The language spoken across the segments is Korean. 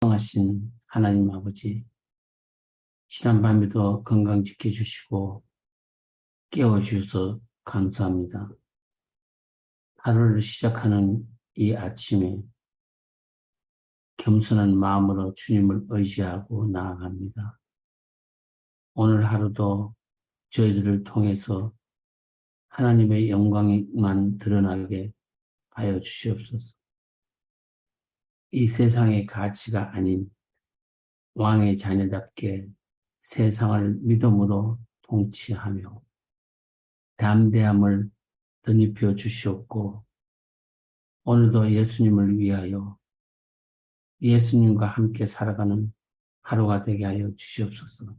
하신 하나님 아버지, 지난 밤에도 건강 지켜주시고 깨워주셔서 감사합니다. 하루를 시작하는 이 아침에 겸손한 마음으로 주님을 의지하고 나아갑니다. 오늘 하루도 저희들을 통해서 하나님의 영광만 드러나게 하여 주시옵소서. 이 세상의 가치가 아닌 왕의 자녀답게 세상을 믿음으로 통치하며 담대함을 덧입혀 주시옵고, 오늘도 예수님을 위하여 예수님과 함께 살아가는 하루가 되게 하여 주시옵소서.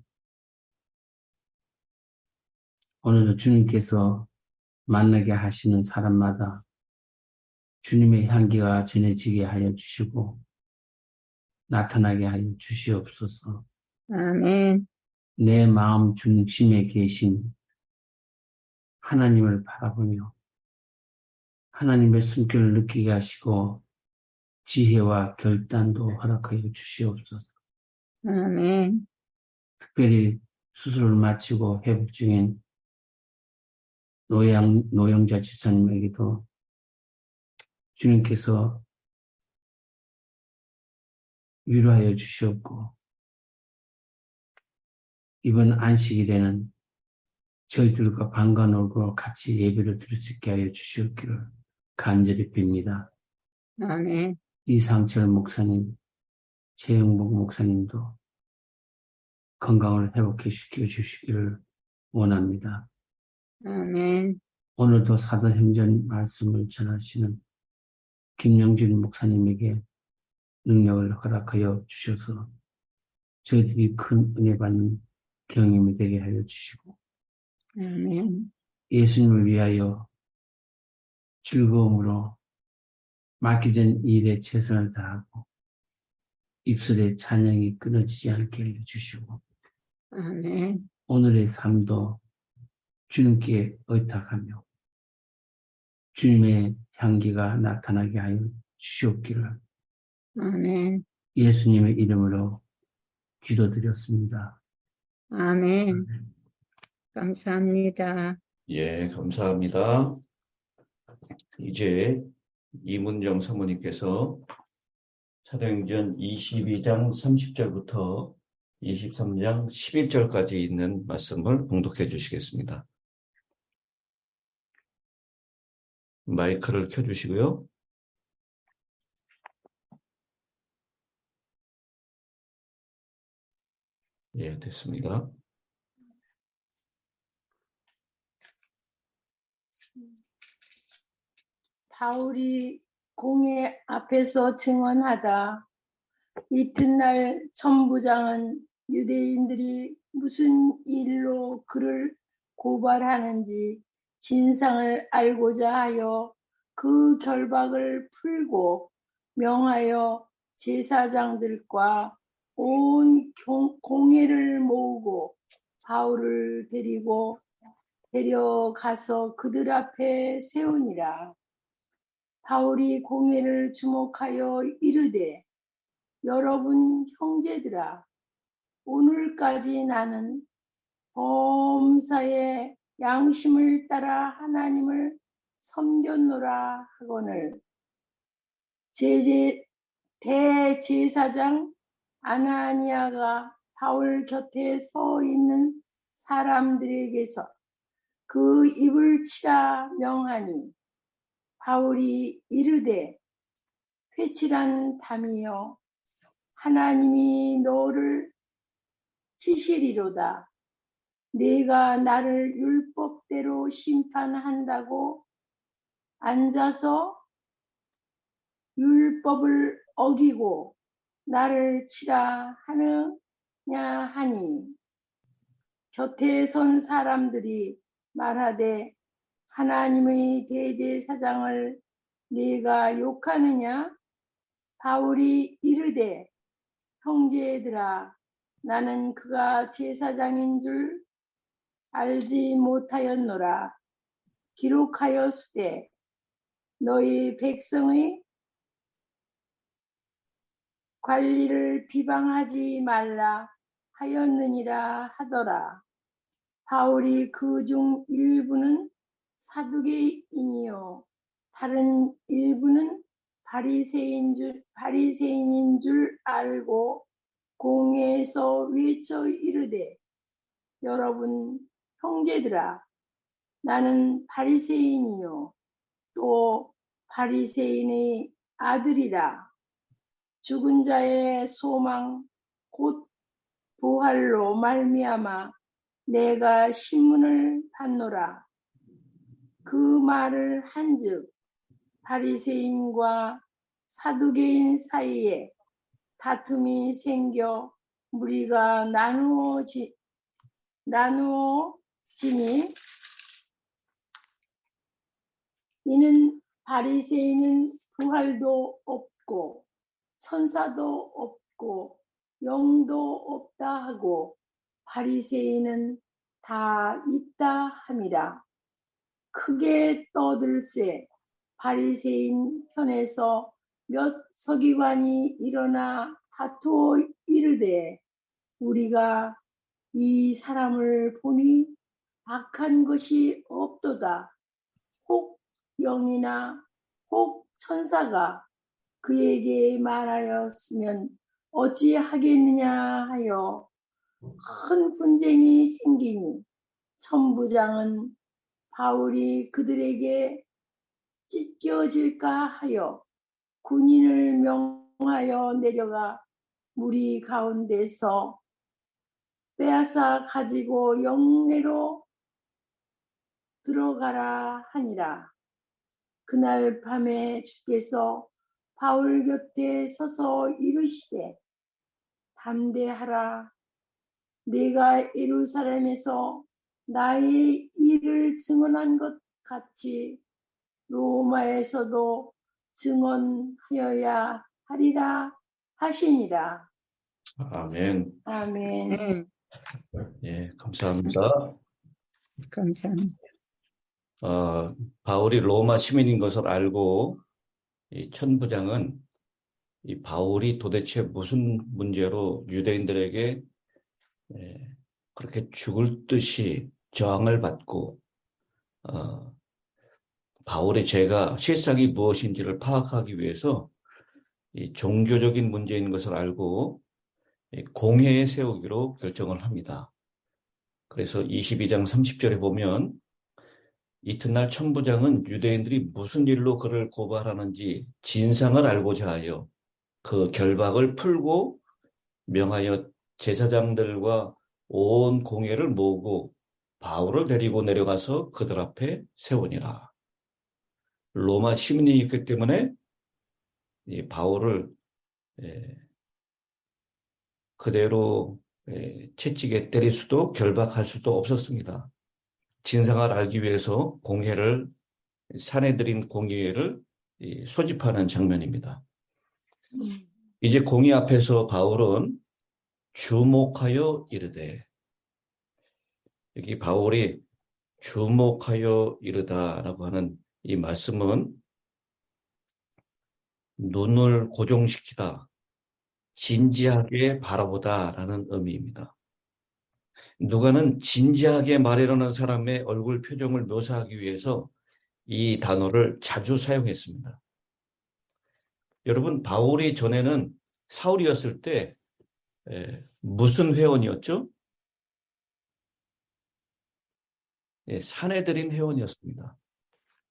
오늘도 주님께서 만나게 하시는 사람마다 주님의 향기가 전해지게 하여 주시고 나타나게 하여 주시옵소서. 아멘. 내 마음 중심에 계신 하나님을 바라보며 하나님의 숨결을 느끼게 하시고 지혜와 결단도 허락하여 주시옵소서. 아멘. 특별히 수술을 마치고 회복 중인 노영자 지사님에게도 주님께서 위로하여 주시옵고, 이번 안식일에는 저희들과 반가운 얼굴로 같이 예배를 드릴 수 있게 하여 주시옵기를 간절히 빕니다. 아멘. 이상철 목사님, 최영복 목사님도 건강을 회복시켜 주시기를 원합니다. 아멘. 오늘도 사도행전 말씀을 전하시는 김영진 목사님에게 능력을 허락하여 주셔서 저희들이 큰 은혜 받는 경험이 되게 하여 주시고, 아멘. 예수님을 위하여 즐거움으로 맡겨진 일에 최선을 다하고 입술의 찬양이 끊어지지 않게 해 주시고, 아멘. 오늘의 삶도 주님께 의탁하며 주님의 향기가 나타나게 하여 주시옵기를 아멘. 예수님의 이름으로 기도드렸습니다. 아멘. 감사합니다. 예, 감사합니다. 이제 이문정 사모님께서 사도행전 22장 30절부터 23장 11절까지 있는 말씀을 봉독해 주시겠습니다. 마이크를 켜주시고요. 예, 됐습니다. 바울이 공회 앞에서 증언하다 이튿날 천부장은 유대인들이 무슨 일로 그를 고발하는지 진상을 알고자 하여 그 결박을 풀고 명하여 제사장들과 온 공회를 모으고 바울을 데려가서 그들 앞에 세우니라. 바울이 공회를 주목하여 이르되, 여러분 형제들아, 오늘까지 나는 범사의 양심을 따라 하나님을 섬겼노라 하거늘 대제사장 아나니아가 바울 곁에 서 있는 사람들에게서 그 입을 치라 명하니, 바울이 이르되, 회칠한 담이여, 하나님이 너를 치시리로다. 네가 나를 율법대로 심판한다고 앉아서 율법을 어기고 나를 치라 하느냐 하니, 곁에 선 사람들이 말하되, 하나님의 대제사장을 네가 욕하느냐? 바울이 이르되, 형제들아, 나는 그가 제사장인 줄 알지 못하였노라. 기록하였으되 너희 백성의 관리를 비방하지 말라 하였느니라 하더라. 바울이 그 중 일부는 사두개인이요 다른 일부는 바리새인인 줄 알고 공회에서 외쳐 이르되 여러분 형제들아 나는 바리새인이요 또 바리새인의 아들이라. 죽은 자의 소망 곧 부활로 말미암아 내가 신문을 받노라. 그 말을 한즉 바리새인과 사두개인 사이에 다툼이 생겨 무리가 나누어지니 이는 바리새인은 부활도 없고 천사도 없고 영도 없다 하고 바리새인은 다 있다 함이라. 크게 떠들세 바리새인 편에서 몇 서기관이 일어나 다투어 이르되 우리가 이 사람을 보니 악한 것이 없도다. 혹 영이나 혹 천사가 그에게 말하였으면 어찌하겠느냐 하여 큰 분쟁이 생기니 천부장은 바울이 그들에게 찢겨질까 하여 군인을 명하여 내려가 무리 가운데서 빼앗아 가지고 영내로 들어가라 하니라. 그날 밤에 주께서 바울 곁에 서서 이르시되 담대하라. 내가 예루살렘에서 나의 일을 증언한 것 같이 로마에서도 증언하여야 하리라 하시니라. 아멘. 아멘. 예, 감사합니다. 감사합니다. 바울이 로마 시민인 것을 알고 이 천부장은 이 바울이 도대체 무슨 문제로 유대인들에게 그렇게 죽을 듯이 저항을 받고 바울의 죄가 실상이 무엇인지를 파악하기 위해서 이 종교적인 문제인 것을 알고 공회에 세우기로 결정을 합니다. 그래서 22장 30절에 보면 이튿날 천부장은 유대인들이 무슨 일로 그를 고발하는지 진상을 알고자 하여 그 결박을 풀고 명하여 제사장들과 온 공회를 모으고 바울을 데리고 내려가서 그들 앞에 세우니라. 로마 시민이 있기 때문에 이 바울을 그대로 채찍에 때릴 수도 결박할 수도 없었습니다. 진상을 알기 위해서 사내들인 공회를 소집하는 장면입니다. 이제 공회 앞에서 바울은 주목하여 이르되, 여기 바울이 주목하여 이르다라고 하는 이 말씀은 눈을 고정시키다, 진지하게 바라보다라는 의미입니다. 누가는 진지하게 말하려는 사람의 얼굴 표정을 묘사하기 위해서 이 단어를 자주 사용했습니다. 여러분, 바울이 전에는 사울이었을 때 무슨 회원이었죠? 사내들인 회원이었습니다.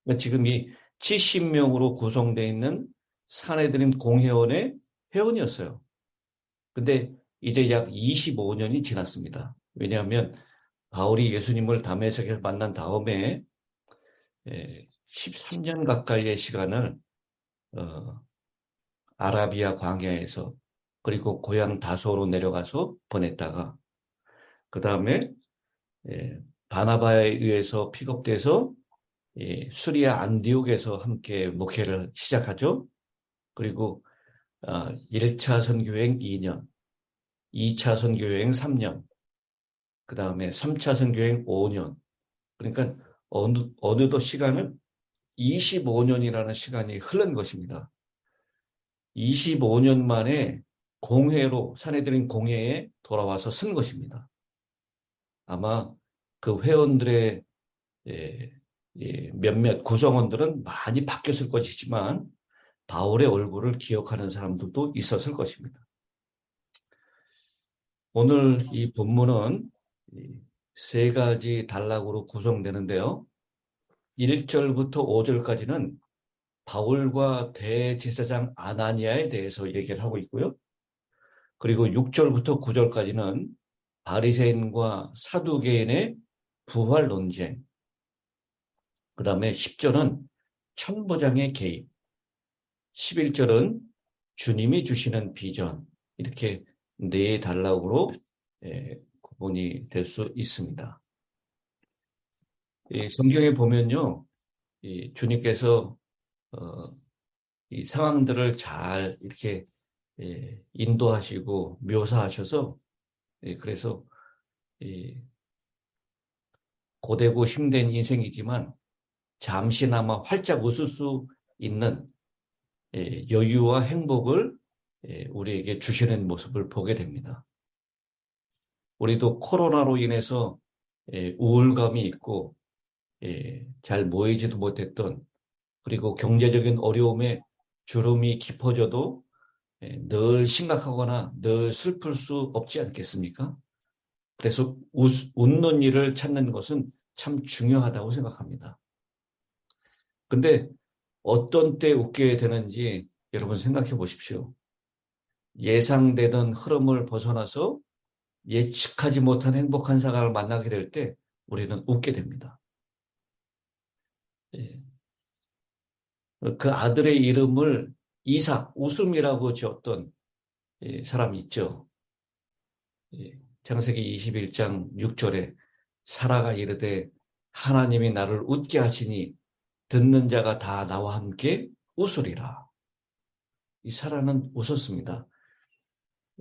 그러니까 지금 이 70명으로 구성되어 있는 사내들인 공회원의 회원이었어요. 근데 이제 약 25년이 지났습니다. 왜냐하면 바울이 예수님을 다메섹에서 만난 다음에 13년 가까이의 시간을 아라비아 광야에서 그리고 고향 다소로 내려가서 보냈다가 그 다음에 바나바에 의해서 픽업돼서 수리아 안디옥에서 함께 목회를 시작하죠. 그리고 1차 선교여행 2년, 2차 선교여행 3년, 그 다음에 3차 선교여행 5년. 그러니까 어느덧 시간은 25년이라는 시간이 흐른 것입니다. 25년 만에 공회로 사내들인 공회에 돌아와서 쓴 것입니다. 아마 그 회원들의 몇몇 구성원들은 많이 바뀌었을 것이지만 바울의 얼굴을 기억하는 사람들도 있었을 것입니다. 오늘 이 본문은 세 가지 단락으로 구성되는데요. 1절부터 5절까지는 바울과 대제사장 아나니아에 대해서 얘기를 하고 있고요. 그리고 6절부터 9절까지는 바리새인과 사두개인의 부활 논쟁, 그 다음에 10절은 천부장의 개입, 11절은 주님이 주시는 비전, 이렇게 네 단락으로 구분이 될 수 있습니다. 성경에 보면요, 주님께서 이 상황들을 잘 이렇게 인도하시고 묘사하셔서 그래서 고되고 힘든 인생이지만 잠시나마 활짝 웃을 수 있는 여유와 행복을 우리에게 주시는 모습을 보게 됩니다. 우리도 코로나로 인해서 우울감이 있고 잘 모이지도 못했던, 그리고 경제적인 어려움에 주름이 깊어져도 늘 심각하거나 늘 슬플 수 없지 않겠습니까? 그래서 웃는 일을 찾는 것은 참 중요하다고 생각합니다. 근데 어떤 때 웃게 되는지 여러분 생각해 보십시오. 예상되던 흐름을 벗어나서 예측하지 못한 행복한 상황을 만나게 될 때 우리는 웃게 됩니다. 그 아들의 이름을 이삭, 웃음이라고 지었던 사람이 있죠. 창세기 21장 6절에 사라가 이르되 하나님이 나를 웃게 하시니 듣는 자가 다 나와 함께 웃으리라. 이 사라는 웃었습니다.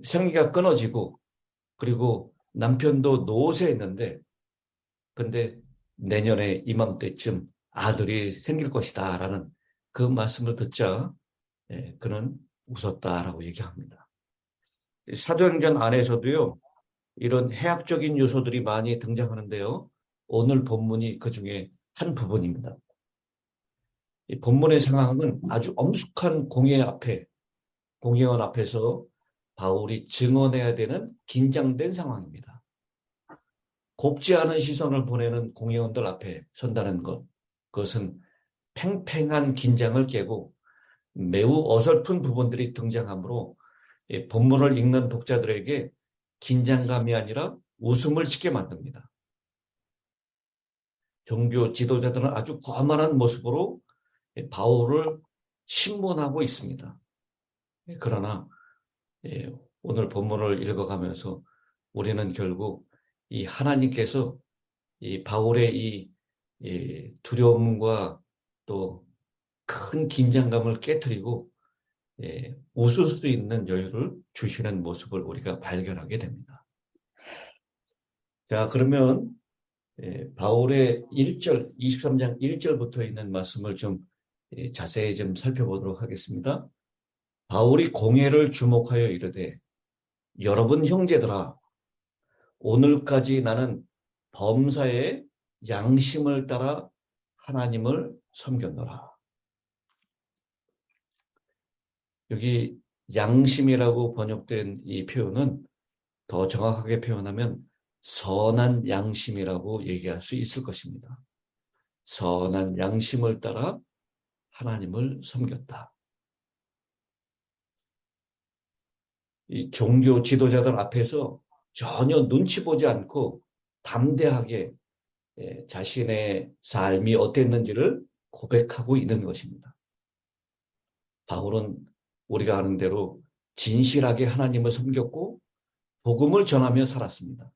생리가 끊어지고 그리고 남편도 노쇠했는데, 근데 내년에 이맘때쯤 아들이 생길 것이다 라는 그 말씀을 듣자 그는 웃었다라고 얘기합니다. 사도행전 안에서도요, 이런 해학적인 요소들이 많이 등장하는데요. 오늘 본문이 그 중에 한 부분입니다. 이 본문의 상황은 아주 엄숙한 공회원 앞에서 바울이 증언해야 되는 긴장된 상황입니다. 곱지 않은 시선을 보내는 공회원들 앞에 선다는 것, 그것은 팽팽한 긴장을 깨고 매우 어설픈 부분들이 등장하므로 본문을 읽는 독자들에게 긴장감이 아니라 웃음을 짓게 만듭니다. 종교 지도자들은 아주 거만한 모습으로 바울을 신문하고 있습니다. 그러나 오늘 본문을 읽어가면서 우리는 결국 이 하나님께서 이 바울의 이 두려움과 또 큰 긴장감을 깨트리고 웃을 수 있는 여유를 주시는 모습을 우리가 발견하게 됩니다. 자, 그러면 바울의 1절, 23장 1절부터 있는 말씀을 좀 자세히 좀 살펴보도록 하겠습니다. 바울이 공회를 주목하여 이르되 여러분 형제들아, 오늘까지 나는 범사의 양심을 따라 하나님을 섬겼노라. 여기 양심이라고 번역된 이 표현은 더 정확하게 표현하면 선한 양심이라고 얘기할 수 있을 것입니다. 선한 양심을 따라 하나님을 섬겼다. 이 종교 지도자들 앞에서 전혀 눈치 보지 않고 담대하게 자신의 삶이 어땠는지를 고백하고 있는 것입니다. 바울은 우리가 아는 대로 진실하게 하나님을 섬겼고 복음을 전하며 살았습니다.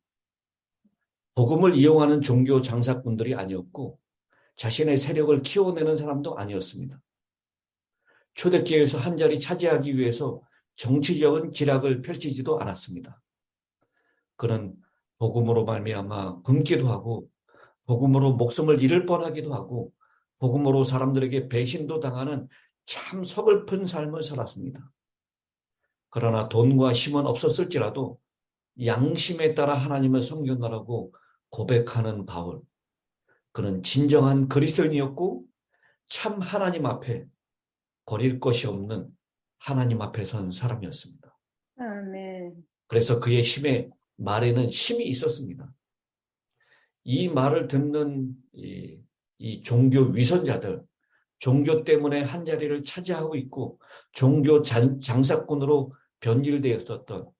복음을 이용하는 종교 장사꾼들이 아니었고 자신의 세력을 키워내는 사람도 아니었습니다. 초대교회에서 한 자리 차지하기 위해서 정치적인 기락을 펼치지도 않았습니다. 그는 복음으로 말미암아 굶기도 하고 복음으로 목숨을 잃을 뻔하기도 하고 복음으로 사람들에게 배신도 당하는 참 서글픈 삶을 살았습니다. 그러나 돈과 힘은 없었을지라도 양심에 따라 하나님을 섬겼다라고 고백하는 바울. 그는 진정한 그리스도인이었고 참 하나님 앞에 버릴 것이 없는 하나님 앞에 선 사람이었습니다. 아멘. 그래서 그의 말에는 힘이 있었습니다. 이 말을 듣는 이 종교 위선자들, 종교 때문에 한자리를 차지하고 있고 종교 장사꾼으로 변질되었었던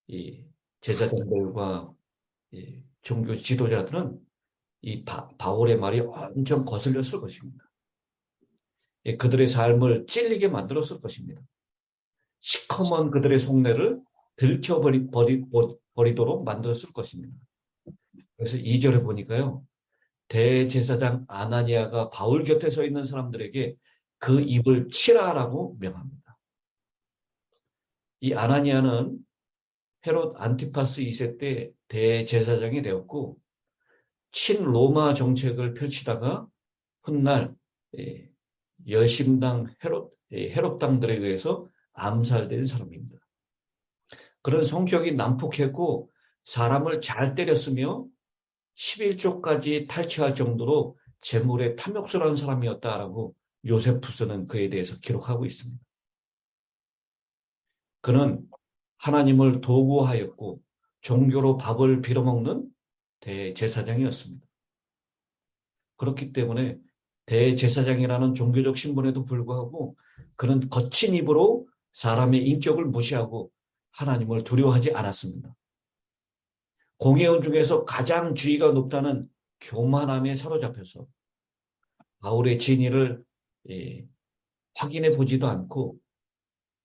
이 제사장들과 이 종교 지도자들은 이 바울의 말이 엄청 거슬렸을 것입니다. 그들의 삶을 찔리게 만들었을 것입니다. 시커먼 그들의 속내를 들켜버리도록 만들었을 것입니다. 그래서 2절에 보니까요. 대제사장 아나니아가 바울 곁에 서 있는 사람들에게 그 입을 치라라고 명합니다. 이 아나니아는 헤롯 안티파스 2세 때 대제사장이 되었고 친로마 정책을 펼치다가 훗날 열심당 헤롯당들에 의해서 암살된 사람입니다. 그런 성격이 난폭했고 사람을 잘 때렸으며 11조까지 탈취할 정도로 재물에 탐욕스러운 사람이었다라고 요세푸스는 그에 대해서 기록하고 있습니다. 그는 하나님을 도구하였고 종교로 밥을 빌어먹는 대제사장이었습니다. 그렇기 때문에 대제사장이라는 종교적 신분에도 불구하고 그는 거친 입으로 사람의 인격을 무시하고 하나님을 두려워하지 않았습니다. 공회원 중에서 가장 지위가 높다는 교만함에 사로잡혀서 바울의 진위를 확인해 보지도 않고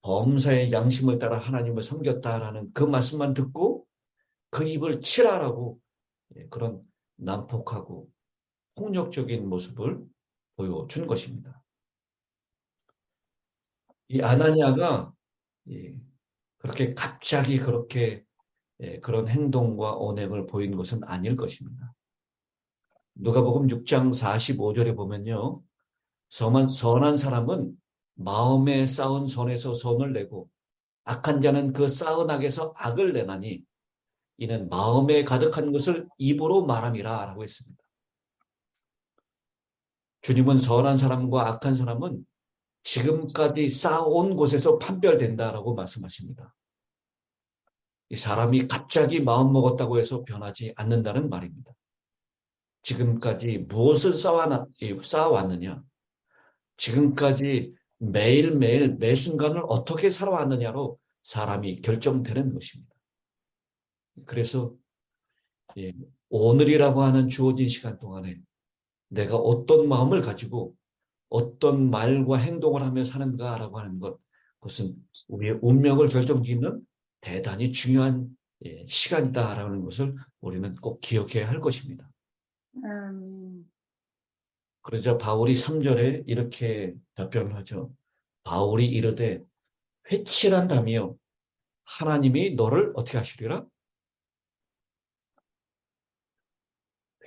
범사의 양심을 따라 하나님을 섬겼다라는 그 말씀만 듣고 그 입을 치라라고 그런 난폭하고 폭력적인 모습을 보여준 것입니다. 이 아나니아가 그렇게 갑자기 그렇게 그런 행동과 언행을 보인 것은 아닐 것입니다. 누가복음 6장 45절에 보면요. 선한 사람은 마음에 쌓은 선에서 선을 내고 악한 자는 그 쌓은 악에서 악을 내나니 이는 마음에 가득한 것을 입으로 말함이라 라고 했습니다. 주님은 선한 사람과 악한 사람은 지금까지 쌓아온 곳에서 판별된다라고 말씀하십니다. 이 사람이 갑자기 마음먹었다고 해서 변하지 않는다는 말입니다. 지금까지 무엇을 쌓아왔느냐? 지금까지 매일매일 매 순간을 어떻게 살아왔느냐로 사람이 결정되는 것입니다. 그래서 오늘이라고 하는 주어진 시간 동안에 내가 어떤 마음을 가지고 어떤 말과 행동을 하며 사는가라고 하는 것, 그것은 우리의 운명을 결정짓는 대단히 중요한 시간이다라는 것을 우리는 꼭 기억해야 할 것입니다. 그러자 바울이 3절에 이렇게 답변을 하죠. 바울이 이르되 회칠한다며 하나님이 너를 어떻게 하시리라?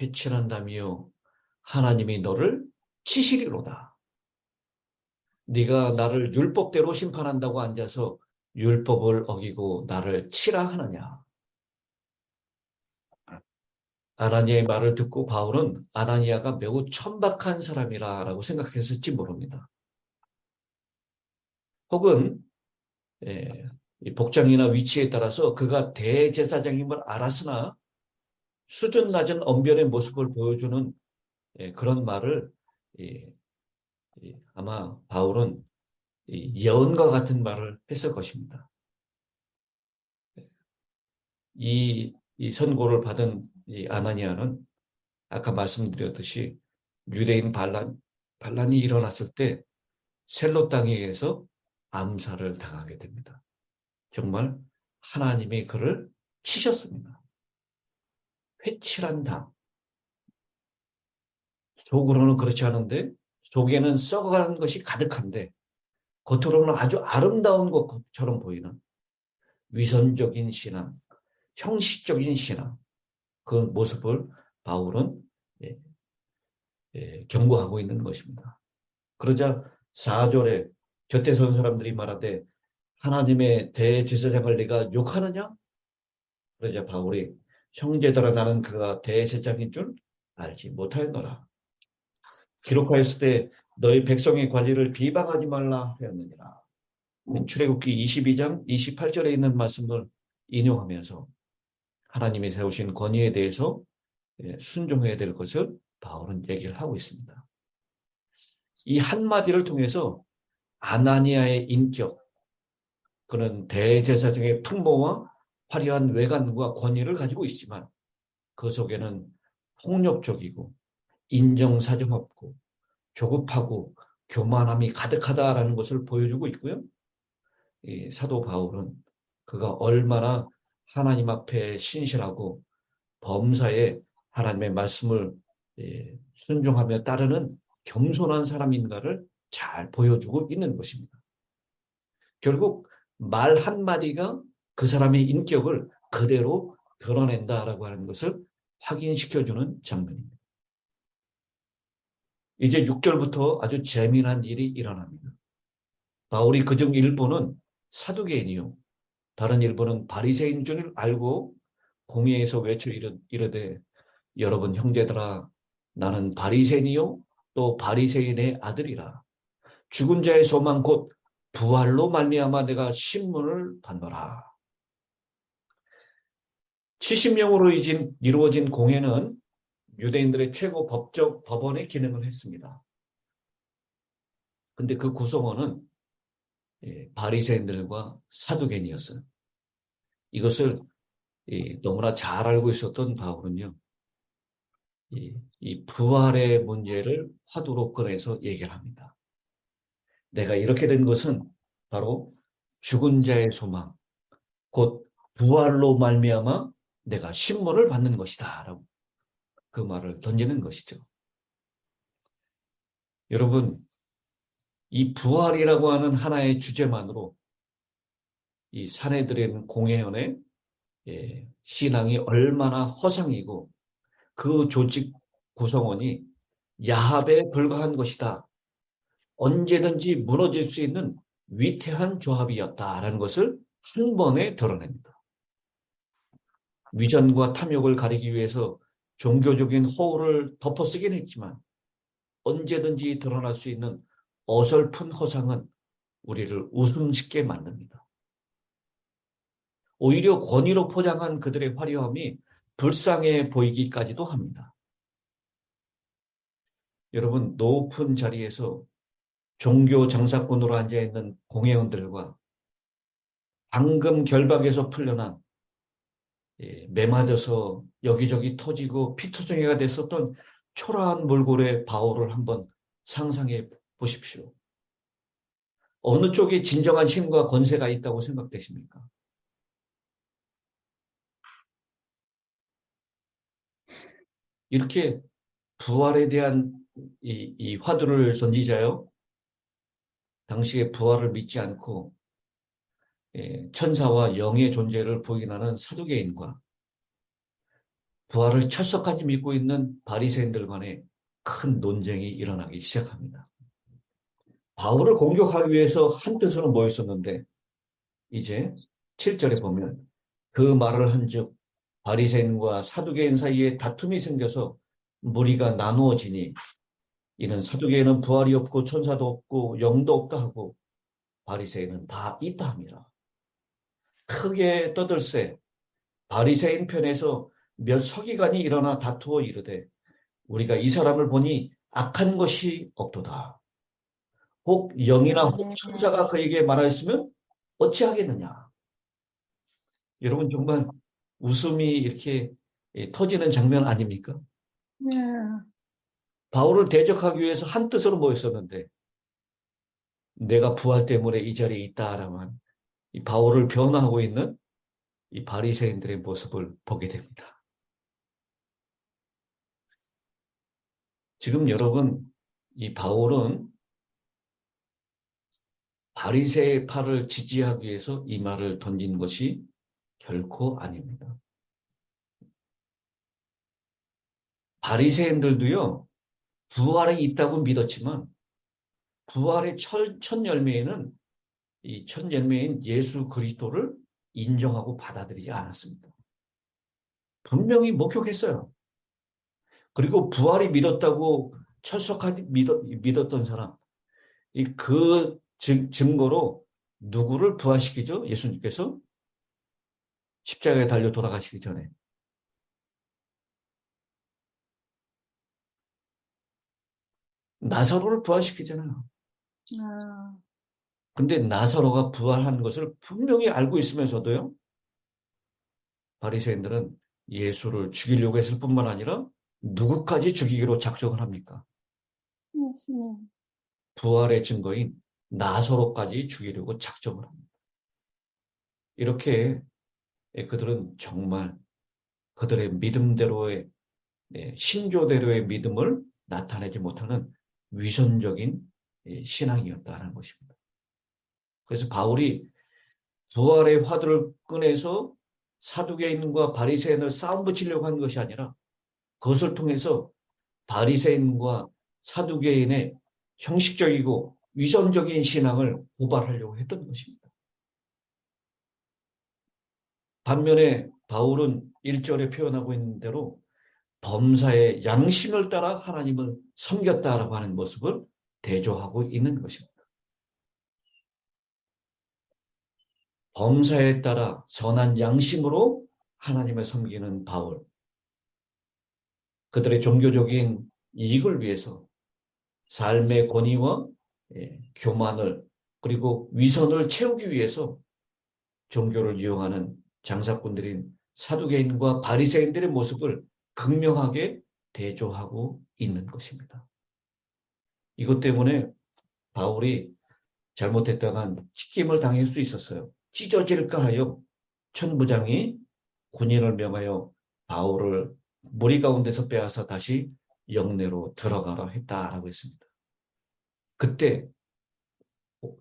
회칠한다며 하나님이 너를 치시리로다. 네가 나를 율법대로 심판한다고 앉아서 율법을 어기고 나를 치라 하느냐. 아나니아의 말을 듣고 바울은 아나니아가 매우 천박한 사람이라고 생각했을지 모릅니다. 혹은 이 복장이나 위치에 따라서 그가 대제사장임을 알았으나 수준 낮은 언변의 모습을 보여주는 그런 말을 아마 바울은 예언과 같은 말을 했을 것입니다. 이 선고를 받은 이 아나니아는 아까 말씀드렸듯이 유대인 반란이 일어났을 때 셀로 땅에 의해서 암살을 당하게 됩니다. 정말 하나님이 그를 치셨습니다. 회칠한 당. 속으로는 그렇지 않은데 속에는 썩어가는 것이 가득한데 겉으로는 아주 아름다운 것처럼 보이는 위선적인 신앙, 형식적인 신앙, 그 모습을 바울은 경고하고 있는 것입니다. 그러자 4절에 곁에 선 사람들이 말하되 하나님의 대제사장을 네가 욕하느냐? 그러자 바울이 형제들아 나는 그가 대제사장인 줄 알지 못하였노라. 기록하였을 때 너희 백성의 관리를 비방하지 말라 하였느니라. 출애굽기 22장 28절에 있는 말씀을 인용하면서 하나님이 세우신 권위에 대해서 순종해야 될 것을 바울은 얘기를 하고 있습니다. 이 한마디를 통해서 아나니아의 인격, 그는 대제사장의 풍모와 화려한 외관과 권위를 가지고 있지만 그 속에는 폭력적이고 인정사정 없고 조급하고 교만함이 가득하다라는 것을 보여주고 있고요. 이 사도 바울은 그가 얼마나 하나님 앞에 신실하고 범사에 하나님의 말씀을 순종하며 따르는 겸손한 사람인가를 잘 보여주고 있는 것입니다. 결국 말 한마디가 그 사람의 인격을 그대로 드러낸다라고 하는 것을 확인시켜주는 장면입니다. 이제 6절부터 아주 재미난 일이 일어납니다. 바울이 그중 일부는 사두개인이요 다른 일부는 바리새인 줄 알고 공회에서 외쳐 이르되 여러분 형제들아 나는 바리새인이요 또 바리새인의 아들이라. 죽은 자의 소망 곧 부활로 말미암아 내가 신문을 받노라. 70명으로 이루어진 공회는 유대인들의 최고 법원의 기능을 했습니다. 근데 그 구성원은 바리새인들과 사두개인이었어요. 이것을 너무나 잘 알고 있었던 바울은요. 이 부활의 문제를 화두로 꺼내서 얘기를 합니다. 내가 이렇게 된 것은 바로 죽은 자의 소망, 곧 부활로 말미암아 내가 신문을 받는 것이다 라고 그 말을 던지는 것이죠. 여러분, 이 부활이라고 하는 하나의 주제만으로 이 사내들인 공회원의 신앙이 얼마나 허상이고 그 조직 구성원이 야합에 불과한 것이다. 언제든지 무너질 수 있는 위태한 조합이었다라는 것을 한 번에 드러냅니다. 위선과 탐욕을 가리기 위해서 종교적인 허울을 덮어쓰긴 했지만 언제든지 드러날 수 있는 어설픈 허상은 우리를 웃음짓게 만듭니다. 오히려 권위로 포장한 그들의 화려함이 불쌍해 보이기까지도 합니다. 여러분, 높은 자리에서 종교 장사꾼으로 앉아있는 공회원들과 방금 결박에서 풀려난 매맞아서 여기저기 터지고 피투성이가 됐었던 초라한 몰골의 바울을 한번 상상해 보십시오. 어느 쪽에 진정한 힘과 권세가 있다고 생각되십니까? 이렇게 부활에 대한 이 화두를 던지자요. 당시에 부활을 믿지 않고 천사와 영의 존재를 부인하는 사두개인과 부활을 철석까지 믿고 있는 바리새인들 간에 큰 논쟁이 일어나기 시작합니다. 바울을 공격하기 위해서 한뜻으로 모였었는데 이제 7절에 보면 그 말을 한즉 바리새인과 사두개인 사이에 다툼이 생겨서 무리가 나누어지니 이는 사두개인은 부활이 없고 천사도 없고 영도 없다 하고 바리새인은 다 있다 함이라. 크게 떠들세 바리새인 편에서 몇 서기관이 일어나 다투어 이르되 우리가 이 사람을 보니 악한 것이 없도다. 혹 영이나 혹 천사가 그에게 말하였으면 어찌하겠느냐. 여러분 정말 웃음이 이렇게 터지는 장면 아닙니까? 바울을 대적하기 위해서 한뜻으로 모였었는데 내가 부활 때문에 이 자리에 있다라면 이 바울을 변호하고 있는 이 바리새인들의 모습을 보게 됩니다. 지금 여러분 이 바울은 바리새파를 지지하기 위해서 이 말을 던진 것이 결코 아닙니다. 바리새인들도요 부활이 있다고 믿었지만 부활의 첫 열매에는 이 첫 열매인 예수 그리스도를 인정하고 받아들이지 않았습니다. 분명히 목격했어요. 그리고 부활이 믿었다고 철석하게 믿었던 사람, 그 증거로 누구를 부활시키죠? 예수님께서 십자가에 달려 돌아가시기 전에. 나사로를 부활시키잖아요. 아, 근데 나사로가 부활한 것을 분명히 알고 있으면서도요, 바리새인들은 예수를 죽이려고 했을 뿐만 아니라 누구까지 죽이기로 작정을 합니까? 예수님. 부활의 증거인 나사로까지 죽이려고 작정을 합니다. 이렇게 그들은 정말 그들의 믿음대로의, 신조대로의 믿음을 나타내지 못하는 위선적인 신앙이었다는 것입니다. 그래서 바울이 부활의 화두를 꺼내서 사두개인과 바리새인을 싸움 붙이려고 한 것이 아니라 그것을 통해서 바리새인과 사두개인의 형식적이고 위선적인 신앙을 고발하려고 했던 것입니다. 반면에 바울은 1절에 표현하고 있는 대로 범사의 양심을 따라 하나님을 섬겼다라고 하는 모습을 대조하고 있는 것입니다. 범사에 따라 선한 양심으로 하나님을 섬기는 바울. 그들의 종교적인 이익을 위해서 삶의 권위와 교만을 그리고 위선을 채우기 위해서 종교를 이용하는 장사꾼들인 사두개인과 바리새인들의 모습을 극명하게 대조하고 있는 것입니다. 이것 때문에 바울이 잘못했다간 찢김을 당할 수 있었어요. 찢어질까 하여 천부장이 군인을 명하여 바울을 무리 가운데서 빼앗아 다시 영내로 들어가라 했다라고 했습니다. 그때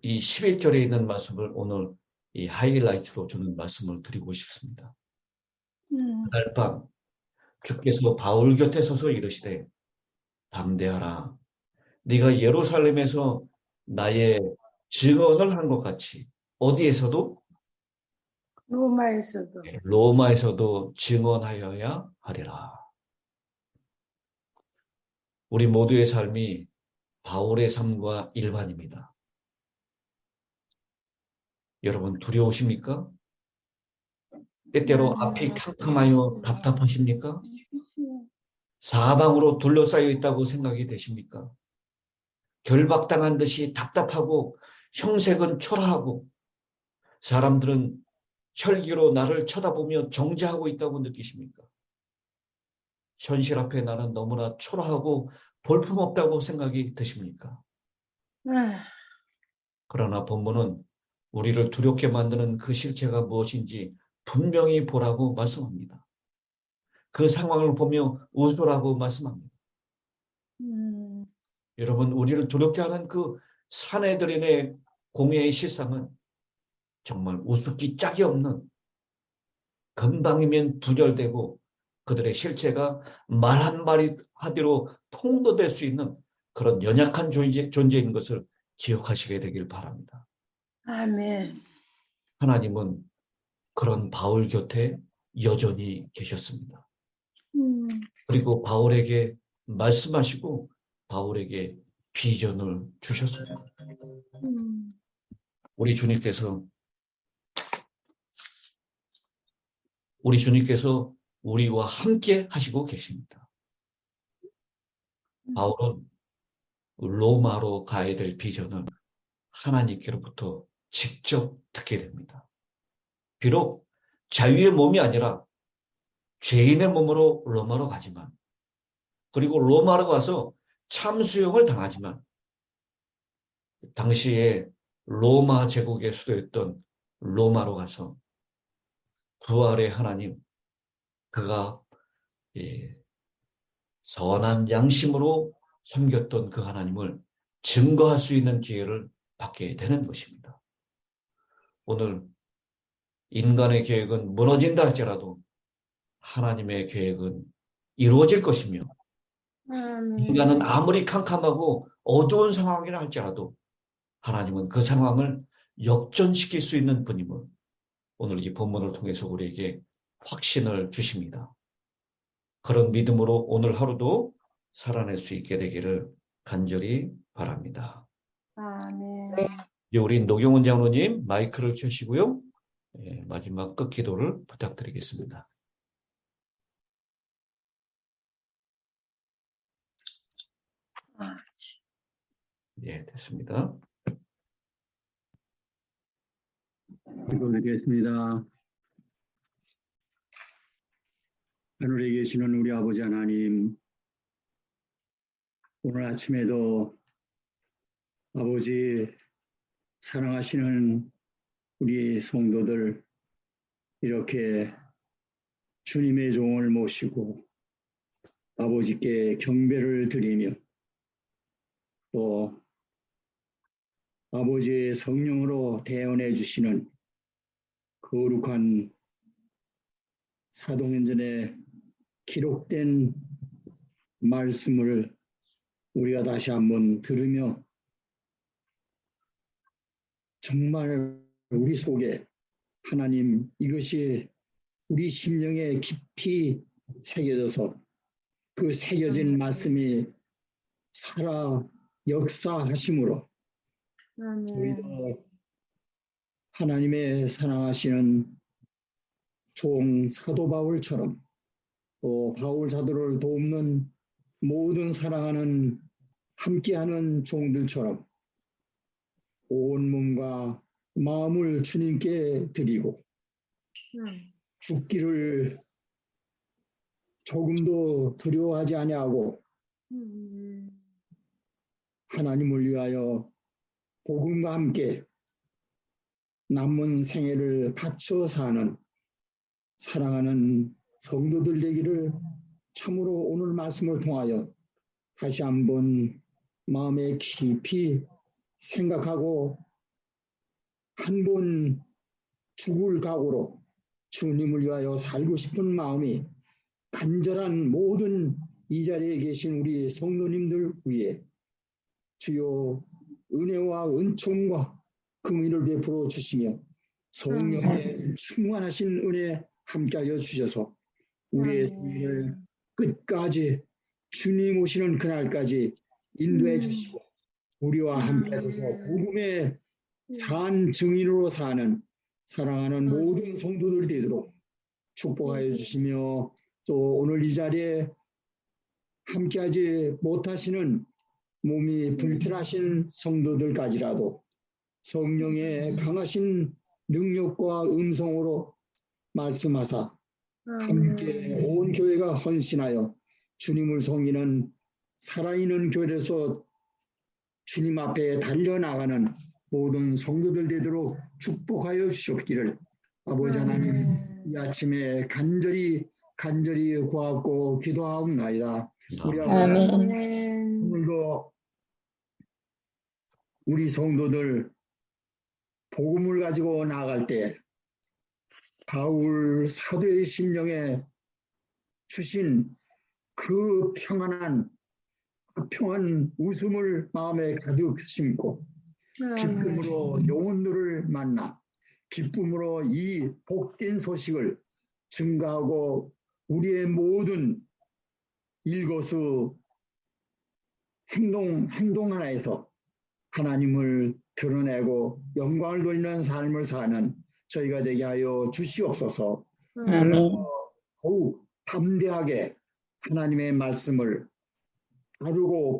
이 11절에 있는 말씀을 오늘 이 하이라이트로 저는 말씀을 드리고 싶습니다. 그날 밤 주께서 바울 곁에 서서 이르시되 담대하라. 네가 예루살렘에서 나의 증언을 한 것 같이 어디에서도? 로마에서도. 로마에서도 증언하여야 하리라. 우리 모두의 삶이 바울의 삶과 일반입니다. 여러분 두려우십니까? 때때로 앞이 캄캄하여 답답하십니까? 사방으로 둘러싸여 있다고 생각이 되십니까? 결박당한 듯이 답답하고 형색은 초라하고 사람들은 혈기로 나를 쳐다보며 정죄하고 있다고 느끼십니까? 현실 앞에 나는 너무나 초라하고 볼품없다고 생각이 드십니까? 그러나 본문은 우리를 두렵게 만드는 그 실체가 무엇인지 분명히 보라고 말씀합니다. 그 상황을 보며 웃으라고 말씀합니다. 여러분, 우리를 두렵게 하는 그 사내들인의 공예의 실상은 정말 우습기 짝이 없는, 금방이면 분열되고 그들의 실체가 말 한마디 하대로 통도될 수 있는 그런 연약한 존재인 것을 기억하시게 되길 바랍니다. 아멘. 하나님은 그런 바울 곁에 여전히 계셨습니다. 그리고 바울에게 말씀하시고 바울에게 비전을 주셨습니다. 우리 주님께서 우리와 함께 하시고 계십니다. 바울은 로마로 가야 될 비전을 하나님께로부터 직접 듣게 됩니다. 비록 자유의 몸이 아니라 죄인의 몸으로 로마로 가지만, 그리고 로마로 가서 참수형을 당하지만, 당시에 로마 제국의 수도였던 로마로 가서 부활의 하나님, 그가 선한 양심으로 섬겼던 그 하나님을 증거할 수 있는 기회를 받게 되는 것입니다. 오늘 인간의 계획은 무너진다 할지라도 하나님의 계획은 이루어질 것이며, 인간은 아무리 캄캄하고 어두운 상황이라 할지라도 하나님은 그 상황을 역전시킬 수 있는 분임을 오늘 이 본문을 통해서 우리에게 확신을 주십니다. 그런 믿음으로 오늘 하루도 살아낼 수 있게 되기를 간절히 바랍니다. 아멘. 우리 노경훈 장로님 마이크를 켜시고요. 마지막 끝기도를 부탁드리겠습니다. 예, 됐습니다. 기도드리겠습니다. 하늘에 계시는 우리 아버지 하나님, 오늘 아침에도 아버지 사랑하시는 우리 성도들 이렇게 주님의 종을 모시고 아버지께 경배를 드리며 또 아버지의 성령으로 대언해 주시는 거룩한 사도행전에 기록된 말씀을 우리가 다시 한번 들으며 정말 우리 속에 하나님 이것이 우리 심령에 깊이 새겨져서 그 새겨진 말씀이 살아 역사하심으로 저희도 하나님의 사랑하시는 종 사도 바울처럼 또 바울 사도를 돕는 모든 사랑하는 함께하는 종들처럼 온 몸과 마음을 주님께 드리고 죽기를 조금도 두려워하지 아니하고 하나님을 위하여 복음과 함께 남은 생애를 바쳐 사는 사랑하는 성도들 되기를 참으로 오늘 말씀을 통하여 다시 한번 마음에 깊이 생각하고 한 번 죽을 각오로 주님을 위하여 살고 싶은 마음이 간절한 모든 이 자리에 계신 우리 성도님들 위해 주여 은혜와 은총과 긍휼을 베풀어 주시며 성령의 충만하신 은혜 함께하여 주셔서 우리의 생애를 끝까지 주님 오시는 그날까지 인도해 주시고 우리와 함께 하셔서 복음의 산 증인으로 사는 사랑하는 모든 성도들 되도록 축복하여 주시며 또 오늘 이 자리에 함께하지 못하시는 몸이 불편하신 성도들까지라도 성령의 강하신 능력과 음성으로 말씀하사 함께 온 교회가 헌신하여 주님을 섬기는 살아있는 교회에서 주님 앞에 달려나가는 모든 성도들 되도록 축복하여 주시옵기를 아버지 하나님 이 아침에 간절히 구하고 기도하옵나이다. 우리 아버지 오늘도 우리 성도들 복음을 가지고 나아갈 때 바울 사도의 심령에 주신 그 평안한 웃음을 마음에 가득 심고 기쁨으로 영혼들을 만나 기쁨으로 이 복된 소식을 증가하고 우리의 모든 일거수 행동 하나에서 하나님을 드러내고 영광을 돌리는 삶을 사는 저희가 되게 하여 주시옵소서. 더욱 담대하게 하나님의 말씀을 바르고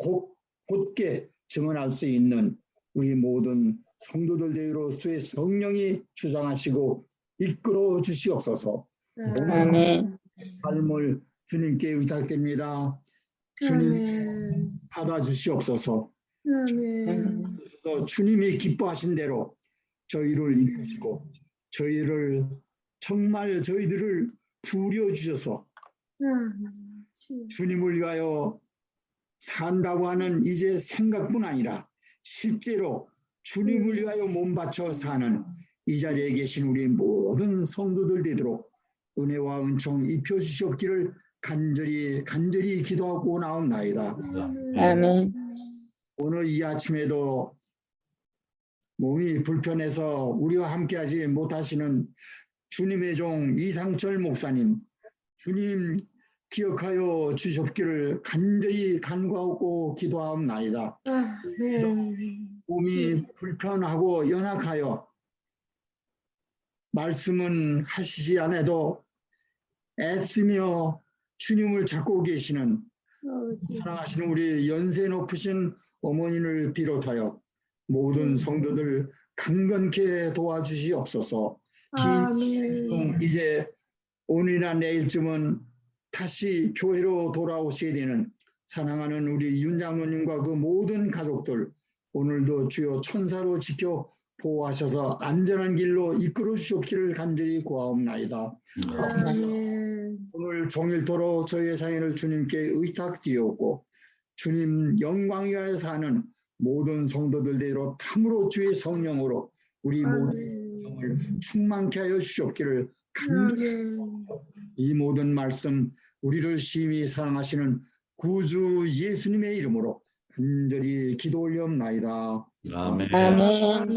곧게 증언할 수 있는 우리 모든 성도들 되기로서의 성령이 주장하시고 이끌어 주시옵소서. 오늘 삶을 주님께 의탁됩니다. 주님 받아주시옵소서. 주님이 기뻐하신 대로 저희를 이끄시고 저희들을 부려주셔서 주님을 위하여 산다고 하는 이제 생각뿐 아니라 실제로 주님을 위하여 몸 바쳐 사는 이 자리에 계신 우리 모든 성도들 되도록 은혜와 은총 입혀 주시옵기를 간절히 기도하고 나옵나이다. 아멘. 오늘 이 아침에도 몸이 불편해서 우리와 함께하지 못하시는 주님의 종 이상철 목사님, 주님 기억하여 주셨기를 간절히 간구하고 기도하옵나이다. 아멘. 몸이 불편하고 연약하여 말씀은 하시지 않아도 애쓰며 주님을 찾고 계시는 아버지. 사랑하시는 우리 연세 높으신 어머니를 비롯하여 모든 성도들 강건케 도와주시옵소서. 아멘. 이제 오늘이나 내일쯤은 다시 교회로 돌아오셔야 되는 사랑하는 우리 윤 장로님과 그 모든 가족들, 오늘도 주여 천사로 지켜 보호하셔서 안전한 길로 이끌어 주시기를 간절히 구하옵나이다. 아멘. 오늘 종일토록 저희의 사연을 주님께 의탁드리옵고 주님 영광 위하여 사는 모든 성도들대로 참으로 주의 성령으로 우리 모든 영을 충만케 하여 주시옵기를 간절히 이 모든 말씀 우리를 심히 사랑하시는 구주 예수님의 이름으로 간절히 기도 올리옵나이다. 아멘. 아멘.